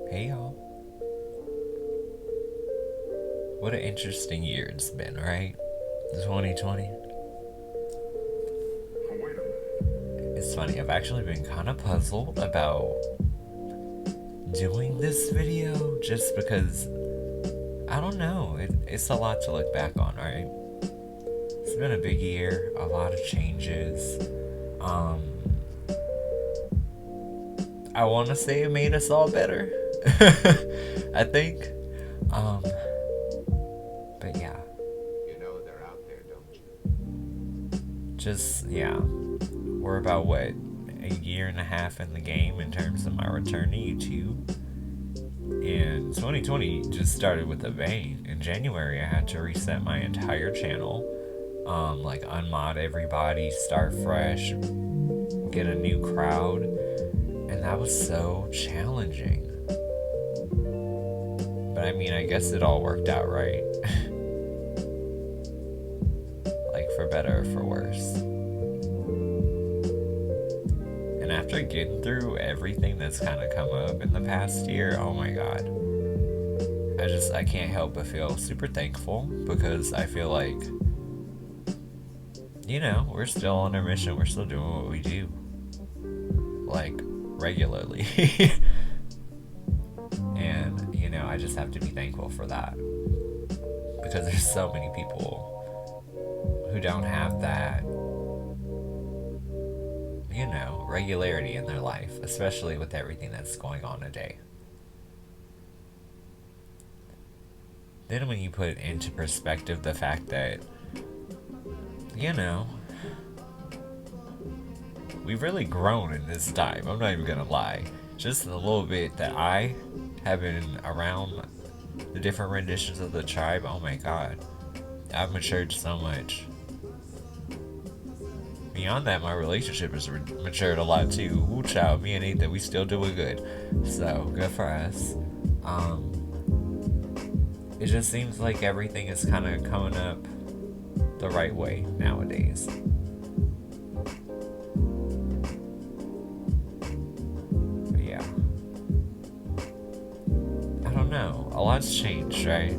Hey y'all. What an interesting year it's been, right? 2020. It's funny, I've actually been kind of puzzled about doing this video just because, I don't know, it's a lot to look back on, right? It's been a big year, a lot of changes. Um, I want to say it made us all better. I think. Um, but yeah. You know they're out there, don't you? Just, yeah. We're about, what, a year and a half in the game in terms of my return to YouTube. And 2020 just started with a bang. In January, I had to reset my entire channel. Like unmod everybody, start fresh, get a new crowd. And that was so challenging. But I mean, I guess it all worked out right. Like, for better or for worse. And after getting through everything that's kind of come up in the past year, oh my god. I can't help but feel super thankful because I feel like, we're still on our mission. We're still doing what we do. Like, regularly. And, I just have to be thankful for that. Because there's so many people who don't have that, regularity in their life, especially with everything that's going on today. Then when you put into perspective the fact that, we've really grown in this time. I'm not even gonna lie. Just a little bit that I have been around the different renditions of the tribe, oh my god. I've matured so much. Beyond that, my relationship has matured a lot too. Ooh, child, me and Ethan, we still doing good. So, good for us. It just seems like everything is kind of coming up the right way nowadays. But yeah. I don't know. A lot's changed, right?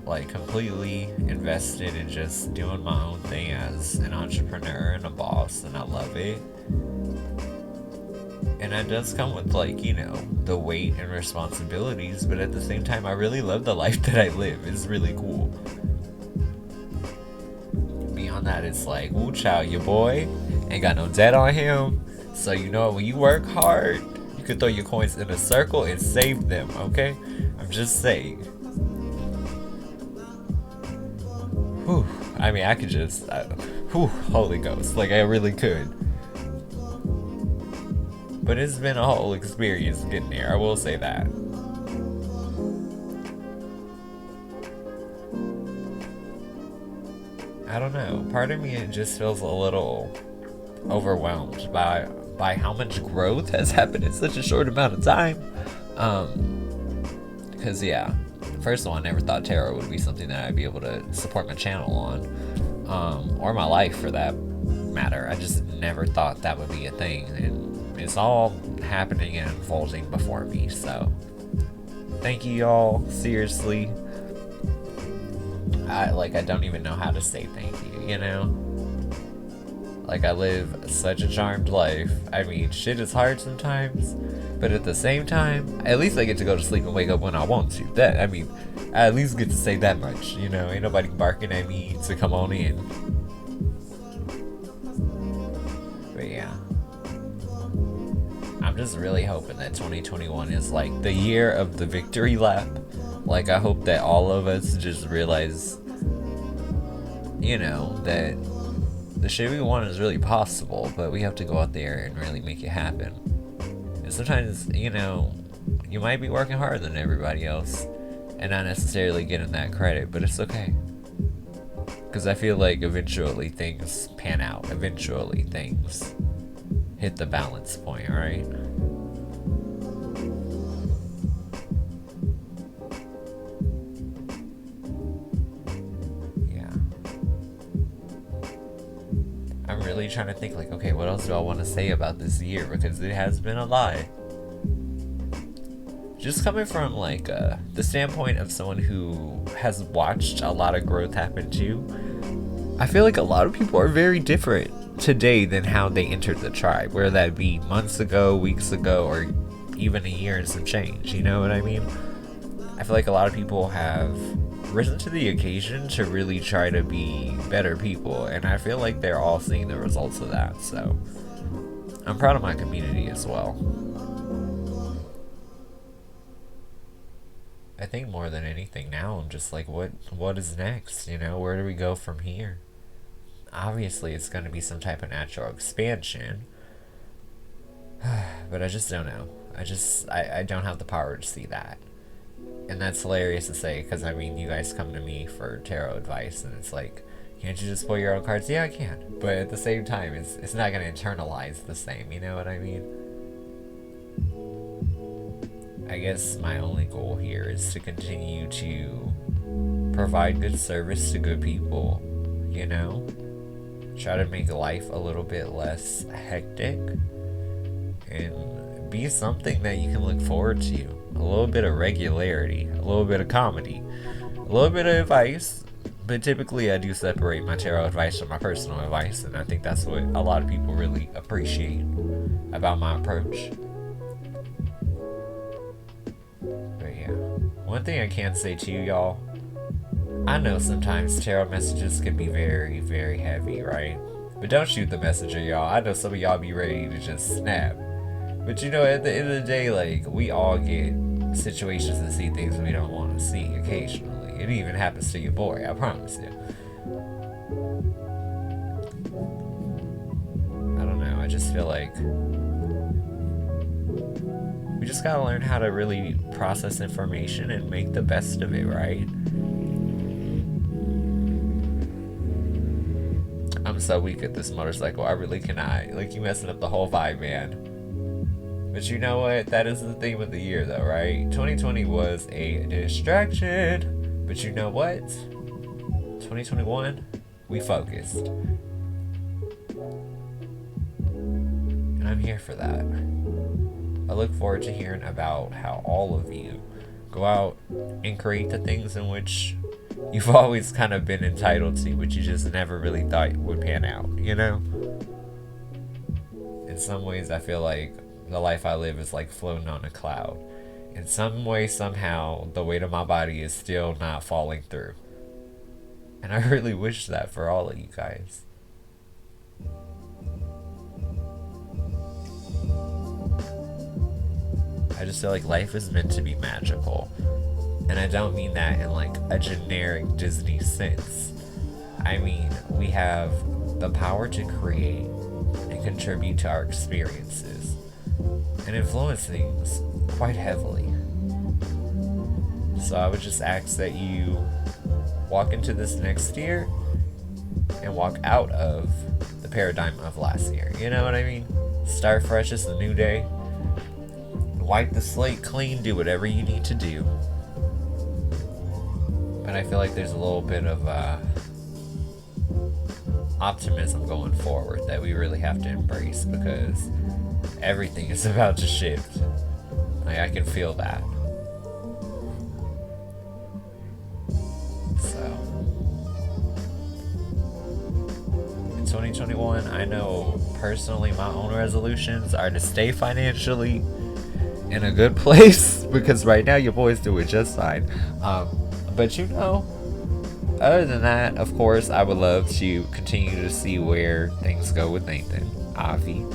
Like, completely invested in just doing my own thing as an entrepreneur and a boss, and I love it. And that does come with, like, the weight and responsibilities, but at the same time, I really love the life that I live. It's really cool. Beyond that, it's like, ooh, child, your boy ain't got no debt on him. So, when you work hard, you can throw your coins in a circle and save them, okay? I'm just saying. Whew. I mean, I could just, Holy Ghost, like I really could. But it's been a whole experience getting there, I will say that. I don't know, part of me, it just feels a little overwhelmed by how much growth has happened in such a short amount of time. Because, yeah, first of all, I never thought tarot would be something that I'd be able to support my channel on, or my life for that matter. I just never thought that would be a thing, and it's all happening and unfolding before me. So, thank you, y'all. Seriously, I don't even know how to say thank you. Like, I live such a charmed life. I mean, shit is hard sometimes, but at the same time, at least I get to go to sleep and wake up when I want to. I at least get to say that much, Ain't nobody barking at me to come on in. But yeah. I'm just really hoping that 2021 is like the year of the victory lap. Like, I hope that all of us just realize, that the shit we want is really possible, but we have to go out there and really make it happen. And sometimes, you might be working harder than everybody else and not necessarily getting that credit, but it's okay. Because I feel like eventually things pan out. Eventually things hit the balance point, right? I'm really trying to think, like, okay, what else do I want to say about this year? Because it has been a lot. just coming from like the standpoint of someone who has watched a lot of growth happen too, I feel like a lot of people are very different today than how they entered the tribe, whether that be months ago, weeks ago, or even a year and some change. You know what I mean? I feel like a lot of people have risen to the occasion to really try to be better people, and I feel like they're all seeing the results of that. So I'm proud of my community as well. I think more than anything now, I'm just like, what is next? You know, where do we go from here? Obviously, it's going to be some type of natural expansion, but I just don't know. I don't have the power to see that. And that's hilarious to say, because I mean, you guys come to me for tarot advice, and it's like, can't you just pull your own cards? Yeah, I can. But at the same time, it's not going to internalize the same, you know what I mean? I guess my only goal here is to continue to provide good service to good people, you know? Try to make life a little bit less hectic, and be something that you can look forward to. A little bit of regularity, a little bit of comedy, a little bit of advice, but typically I do separate my tarot advice from my personal advice, and I think that's what a lot of people really appreciate about my approach. But yeah, one thing I can say to you, y'all, I know sometimes tarot messages can be very, very heavy, right? But don't shoot the messenger, y'all. I know some of y'all be ready to just snap. But you know, at the end of the day, like, we all get situations and see things we don't want to see occasionally. It even happens to your boy, I promise you. I don't know, I just feel like we just gotta learn how to really process information and make the best of it, right? I'm so weak at this motorcycle, I really cannot. Like, you messing up the whole vibe, man. But you know what? That is the theme of the year, though, right? 2020 was a distraction. But you know what? 2021, we focused. And I'm here for that. I look forward to hearing about how all of you go out and create the things in which you've always kind of been entitled to, but you just never really thought would pan out, you know? In some ways, I feel like the life I live is like floating on a cloud. In some way, somehow, the weight of my body is still not falling through. And I really wish that for all of you guys. I just feel like life is meant to be magical. And I don't mean that in like a generic Disney sense. I mean, we have the power to create and contribute to our experiences and influence things quite heavily. So I would just ask that you walk into this next year and walk out of the paradigm of last year. You know what I mean? Start fresh, it's a new day. Wipe the slate clean, do whatever you need to do. But I feel like there's a little bit of optimism going forward that we really have to embrace, because everything is about to shift. Like, I can feel that. So, in 2021, I know personally my own resolutions are to stay financially in a good place, because right now your boy's doing just fine. But you know, other than that, of course, I would love to continue to see where things go with Nathan, Avi.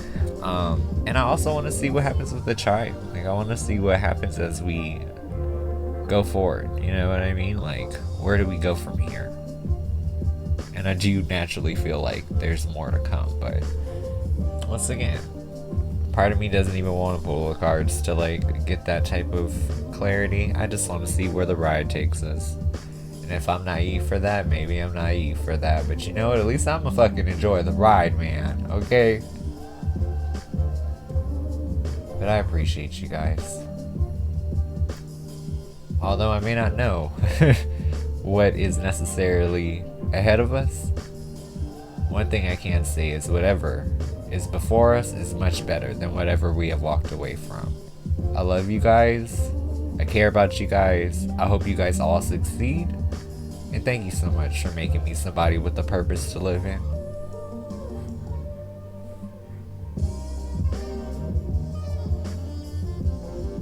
And I also want to see what happens with the tribe. Like, I want to see what happens as we go forward. You know what I mean? Like, where do we go from here? And I do naturally feel like there's more to come. But once again, part of me doesn't even want to pull the cards to like get that type of clarity. I just want to see where the ride takes us. And if I'm naive for that, maybe I'm naive for that. But you know what? At least I'm gonna fucking enjoy the ride, man. Okay? But I appreciate you guys. Although I may not know what is necessarily ahead of us, one thing I can say is whatever is before us is much better than whatever we have walked away from. I love you guys. I care about you guys. I hope you guys all succeed. And thank you so much for making me somebody with a purpose to live in.